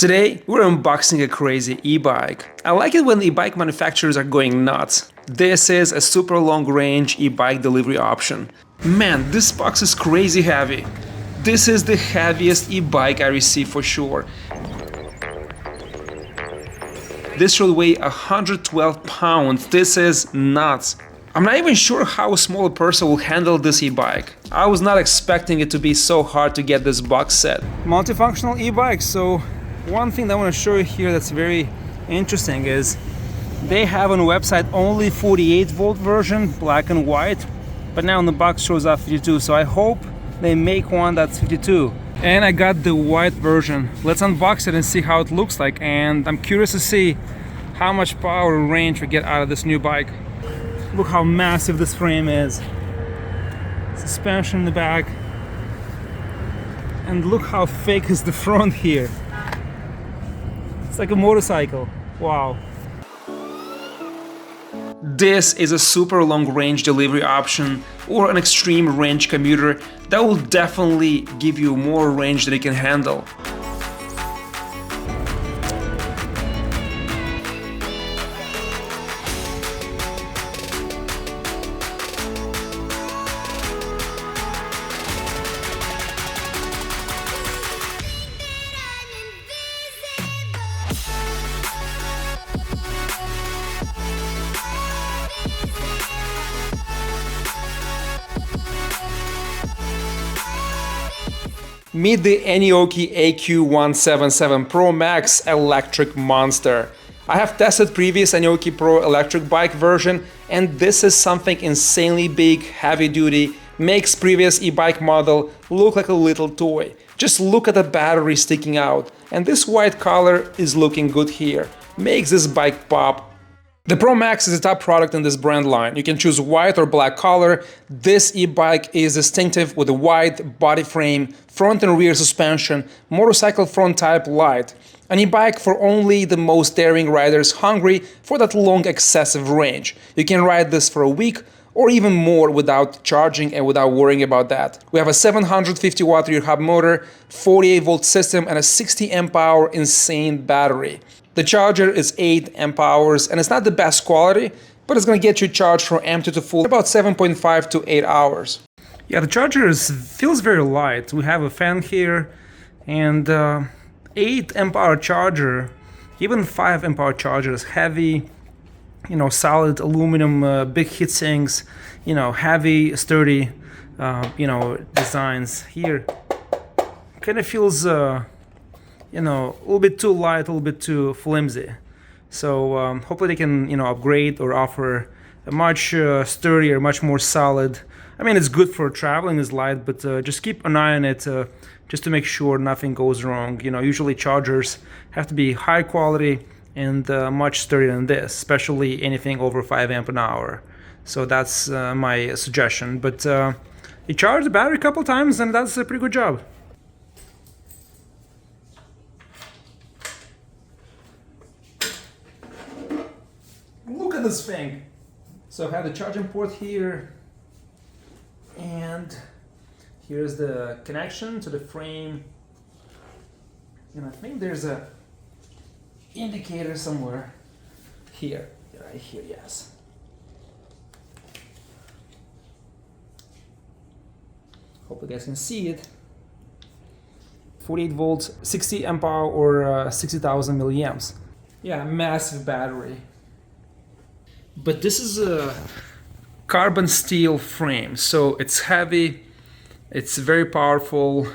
Today, we're unboxing a crazy e-bike. I like it when e-bike manufacturers are going nuts. This is a super long-range e-bike delivery option. Man, this box is crazy heavy. This is the heaviest e-bike I received for sure. This should weigh 112 pounds. This is nuts. I'm not even sure how a small person will handle this e-bike. I was not expecting it to be so hard to get this box set. Multifunctional e-bike, so one thing that I want to show you here that's very interesting is they have on the website only 48-volt version, black and white, but now on the box shows up 52, so I hope they make one that's 52. And I got the white version. Let's unbox it and see how it looks like, and I'm curious to see how much power and range we get out of this new bike. Look how massive this frame is. Suspension in the back. And look how thick is the front here. It's like a motorcycle. Wow. This is a super long-range delivery option or an extreme range commuter that will definitely give you more range than it can handle. Meet the Aniioki AQ177 Pro Max electric monster. I have tested previous Aniioki Pro electric bike version, and this is something insanely big, heavy duty, makes previous e-bike model look like a little toy. Just look at the battery sticking out, and this white color is looking good here, makes this bike pop. The Pro Max is the top product in this brand line. You can choose white or black color. This e-bike is distinctive with a wide body frame, front and rear suspension, motorcycle front type light. An e-bike for only the most daring riders hungry for that long excessive range. You can ride this for a week or even more without charging and without worrying about that. We have a 750 watt rear hub motor, 48 volt system and a 60 amp hour insane battery. The charger is 8 amp hours and it's not the best quality, but it's gonna get you charged from empty to full in about 7.5 to 8 hours. Yeah, the charger feels very light. We have a fan here and 8 amp hour charger, even 5 amp hour charger is heavy, you know, solid aluminum, big heat sinks, you know, heavy, sturdy, you know, designs here. Kind of feels you know, a little bit too light, a little bit too flimsy. So hopefully they can, you know, upgrade or offer a much sturdier, much more solid. I mean, it's good for traveling, it's light, but just keep an eye on it just to make sure nothing goes wrong. You know, usually chargers have to be high quality and much sturdier than this, especially anything over 5 amp an hour. So that's my suggestion. But you charge the battery a couple times and that's a pretty good job. Look at this thing. So I have the charging port here, and here's the connection to the frame, and I think there's a indicator somewhere here, right here, yes. Hope you guys can see it. 48 volts, 60 amp hour or 60,000 milliamps. Yeah, massive battery. But this is a carbon steel frame, so it's heavy, it's very powerful.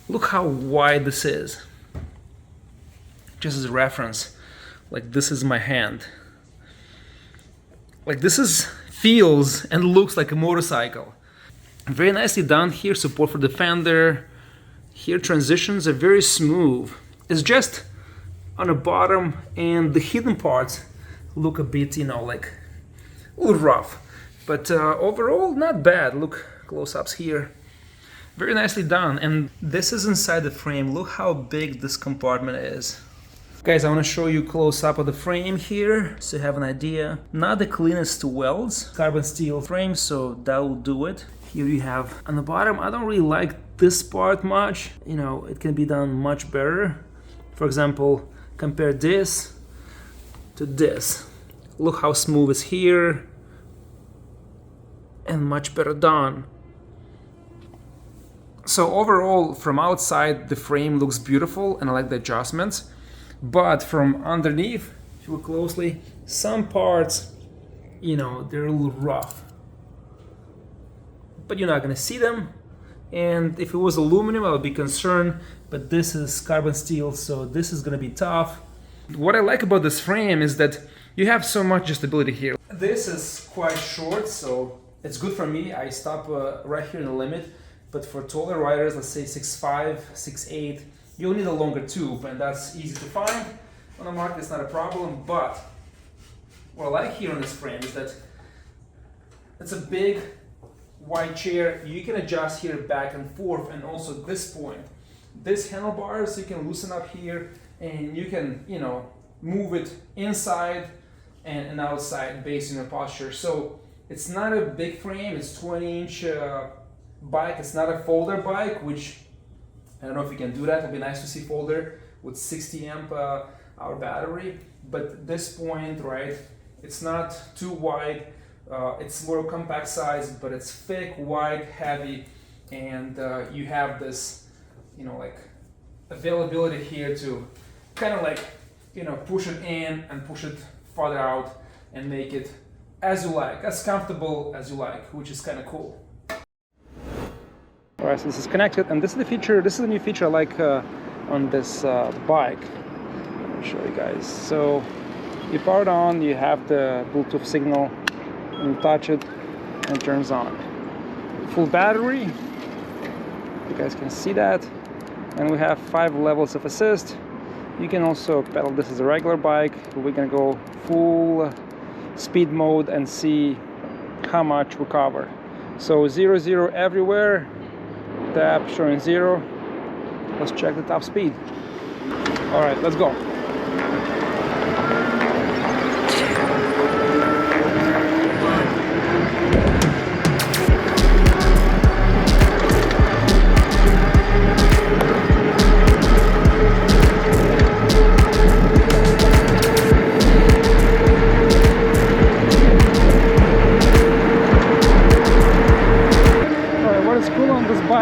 Look how wide this is. Just as a reference, like this is my hand. Like this feels and looks like a motorcycle. Very nicely done here, support for the fender. Here transitions are very smooth. It's just on the bottom and the hidden parts look a bit, you know, like a little rough, but overall not bad. Look, close-ups here, very nicely done. And this is inside the frame. Look how big this compartment is. Guys, I want to show you close-up of the frame here so you have an idea. Not the cleanest welds, carbon steel frame, so that will do it. Here you have on the bottom, I don't really like this part much, you know, it can be done much better. For example, compare this to this. Look how smooth it's here and much better done. So overall, from outside, the frame looks beautiful and I like the adjustments. But from underneath, if you look closely, some parts, you know, they're a little rough. But you're not gonna see them. And if it was aluminum, I would be concerned, but this is carbon steel, so this is gonna be tough. What I like about this frame is that you have so much adjustability here. This is quite short, so it's good for me. I stop right here in the limit. But for taller riders, let's say 6'5", 6'8", you'll need a longer tube, and that's easy to find on the market. It's not a problem. But what I like here on this frame is that it's a big wide chair. You can adjust here back and forth, and also this point, this handlebars you can loosen up here, and you can, you know, move it inside and outside based on your posture. So it's not a big frame. It's 20-inch bike. It's not a folder bike, which I don't know if you can do that. It'd be nice to see folder with 60 amp hour battery. But this point, right, it's not too wide. It's more compact size, but it's thick, wide, heavy, and you have this, you know, like availability here to kind of like, you know, push it in and push it farther out and make it as you like, as comfortable as you like, which is kind of cool. All right, so this is connected, and this is the feature. This is a new feature I like on this bike. Let me show you guys. So you power it on, you have the Bluetooth signal, and you touch it, and it turns on. Full battery. You guys can see that, and we have 5 levels of assist. You can also pedal this as a regular bike. We're gonna go full speed mode and see how much we cover. So 0, 0 everywhere. Tap showing 0. Let's check the top speed. All right, let's go.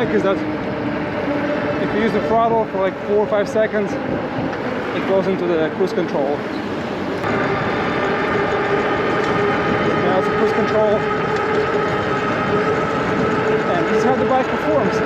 Is that if you use the throttle for like 4 or 5 seconds, it goes into the cruise control. Now it's a cruise control, and this is how the bike performs.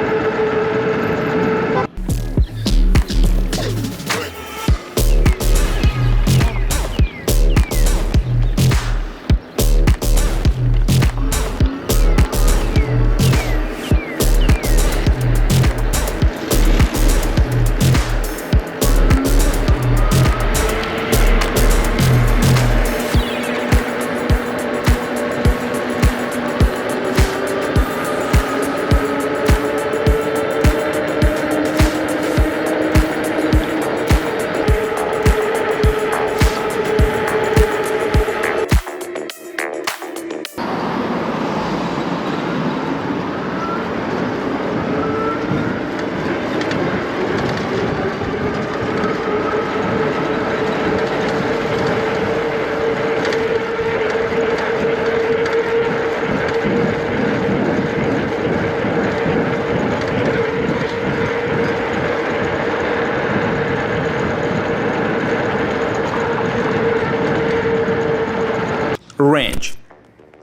Range.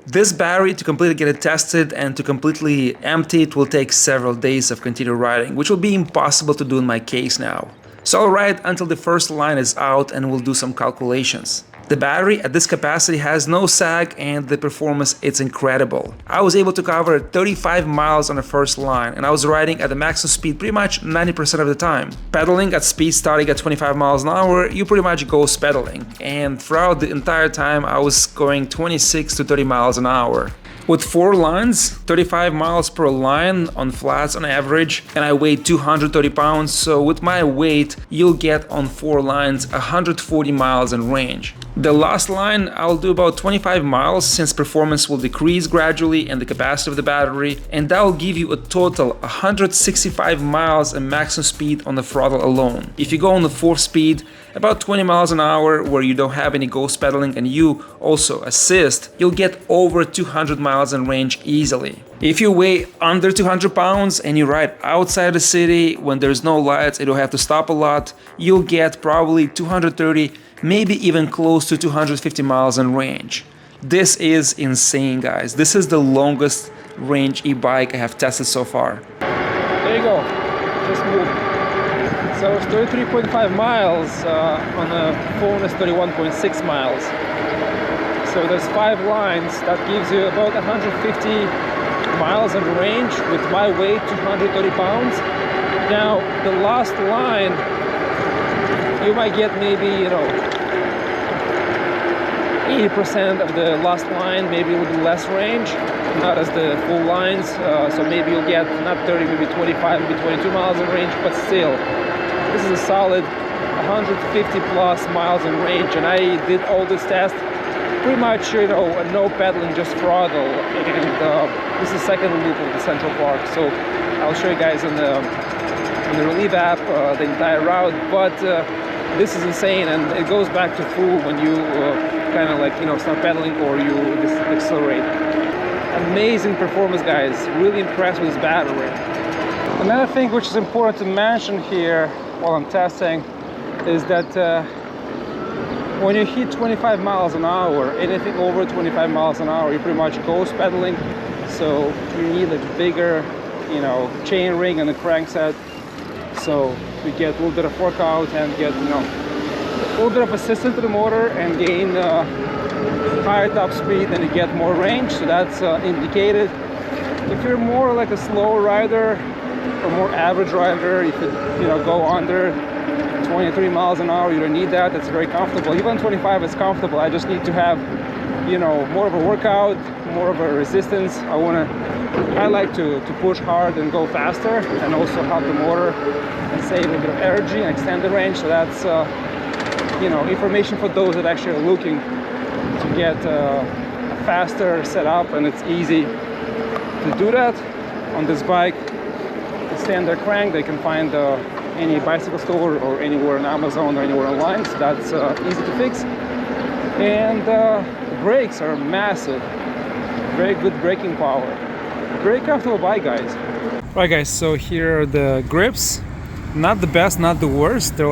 This battery, to completely get it tested and to completely empty it, will take several days of continued riding, which will be impossible to do in my case now. So I'll ride until the first line is out and we'll do some calculations. The battery at this capacity has no sag, and the performance is incredible. I was able to cover 35 miles on the first line, and I was riding at the maximum speed pretty much 90% of the time. Pedaling at speed starting at 25 miles an hour, you pretty much go pedaling, and throughout the entire time I was going 26 to 30 miles an hour. With 4 lines, 35 miles per line on flats on average, and I weigh 230 pounds, so with my weight, you'll get on 4 lines 140 miles in range. The last line I'll do about 25 miles since performance will decrease gradually and the capacity of the battery, and that will give you a total 165 miles and maximum speed on the throttle alone. If you go on the 4th speed, about 20 miles an hour where you don't have any ghost pedaling and you also assist, you'll get over 200 miles in range easily. If you weigh under 200 pounds and you ride outside the city when there's no lights and you don't have to stop a lot, you'll get probably 230, maybe even close to 250 miles in range. This is insane, guys. This is the longest range e-bike I have tested so far. There you go, just moved. So it's 33.5 miles, on the phone is 31.6 miles. So there's 5 lines, that gives you about 150 miles in range with my weight, 230 pounds. Now, the last line, you might get maybe, 80% of the last line, maybe a little less range, not as the full lines. So maybe you'll get not 30, maybe 25, maybe 22 miles in range, but still, this is a solid 150 plus miles in range. And I did all this test pretty much, no pedaling, just throttle. And this is the second loop of the Central Park. So I'll show you guys in the Relief app the entire route. But this is insane, and it goes back to full when you kind of stop pedaling or you accelerate. Amazing performance, guys. Really impressed with this battery. Another thing which is important to mention here while I'm testing is that when you hit 25 miles an hour, anything over 25 miles an hour, you're pretty much ghost pedaling. So you need a bigger, chain ring and the crankset. So we get a little bit of workout and get, a little bit of assistance to the motor and gain higher top speed, and you get more range. So that's indicated. If you're more like a slow rider or more average rider, if you go under 23 miles an hour, you don't need that. That's very comfortable. Even 25 is comfortable. I just need to have, more of a workout, more of a resistance. I like to push hard and go faster, and also help the motor and save a bit of energy and extend the range. So that's information for those that actually are looking to get a faster setup, and it's easy to do that on this bike. The standard crank they can find any bicycle store or anywhere on Amazon or anywhere online, so that's easy to fix. And the brakes are massive, very good braking power, very comfortable bike, guys. Right, guys, so here are the grips. Not the best, not the worst. They're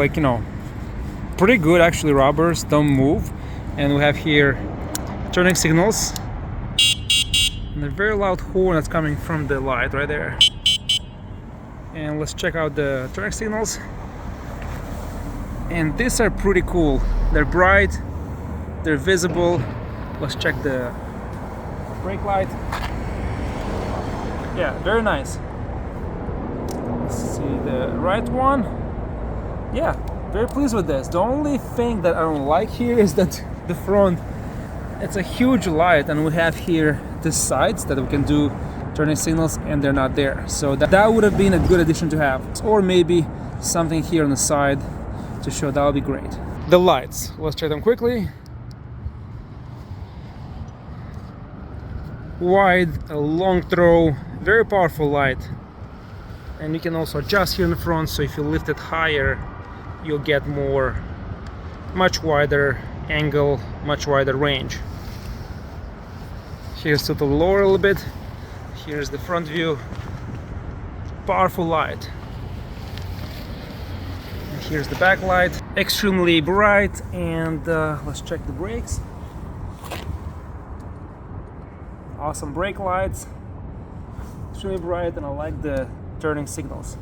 pretty good actually. Rubbers don't move. And we have here turning signals and a very loud horn that's coming from the light right there. And let's check out the turning signals. And these are pretty cool. They're bright, they're visible. Let's check the brake light. Yeah, very nice. Let's see the right one. Yeah, very pleased with this. The only thing that I don't like here is that the front, it's a huge light, and we have here the sides that we can do turning signals, and they're not there. So that would have been a good addition to have. Or maybe something here on the side to show. That would be great. The lights, let's check them quickly. Wide, a long throw, very powerful light. And you can also adjust here in the front, so if you lift it higher, you'll get much wider angle, much wider range. Here's to the lower a little bit. Here's the front view. Powerful light. And here's the back light. Extremely bright. And let's check the brakes. Awesome brake lights. Extremely bright, and I like the turning signals.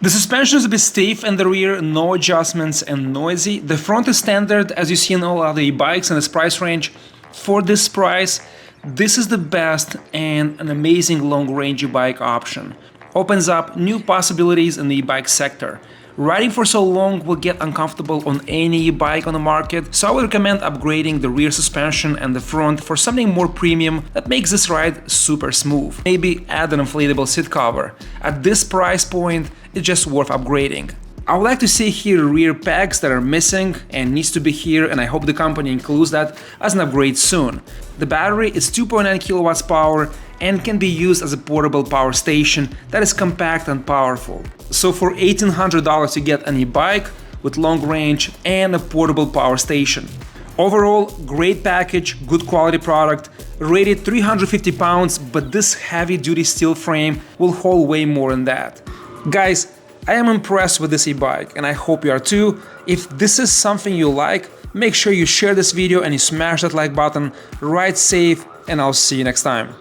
The suspension is a bit stiff in the rear, no adjustments and noisy. The front is standard, as you see in all other e-bikes in this price range. For this price, this is the best and an amazing long-range e-bike option. Opens up new possibilities in the e-bike sector. Riding for so long will get uncomfortable on any e-bike on the market, so I would recommend upgrading the rear suspension and the front for something more premium that makes this ride super smooth. Maybe add an inflatable seat cover. At this price point, it's just worth upgrading. I would like to see here rear pegs that are missing and needs to be here, and I hope the company includes that as an upgrade soon. The battery is 2.9 kilowatts power and can be used as a portable power station that is compact and powerful. So for $1,800 you get an e-bike with long range and a portable power station. Overall, great package, good quality product, rated 350 pounds, but this heavy-duty steel frame will hold way more than that. Guys, I am impressed with this e-bike and I hope you are too. If this is something you like, make sure you share this video and you smash that like button. Ride safe and I'll see you next time.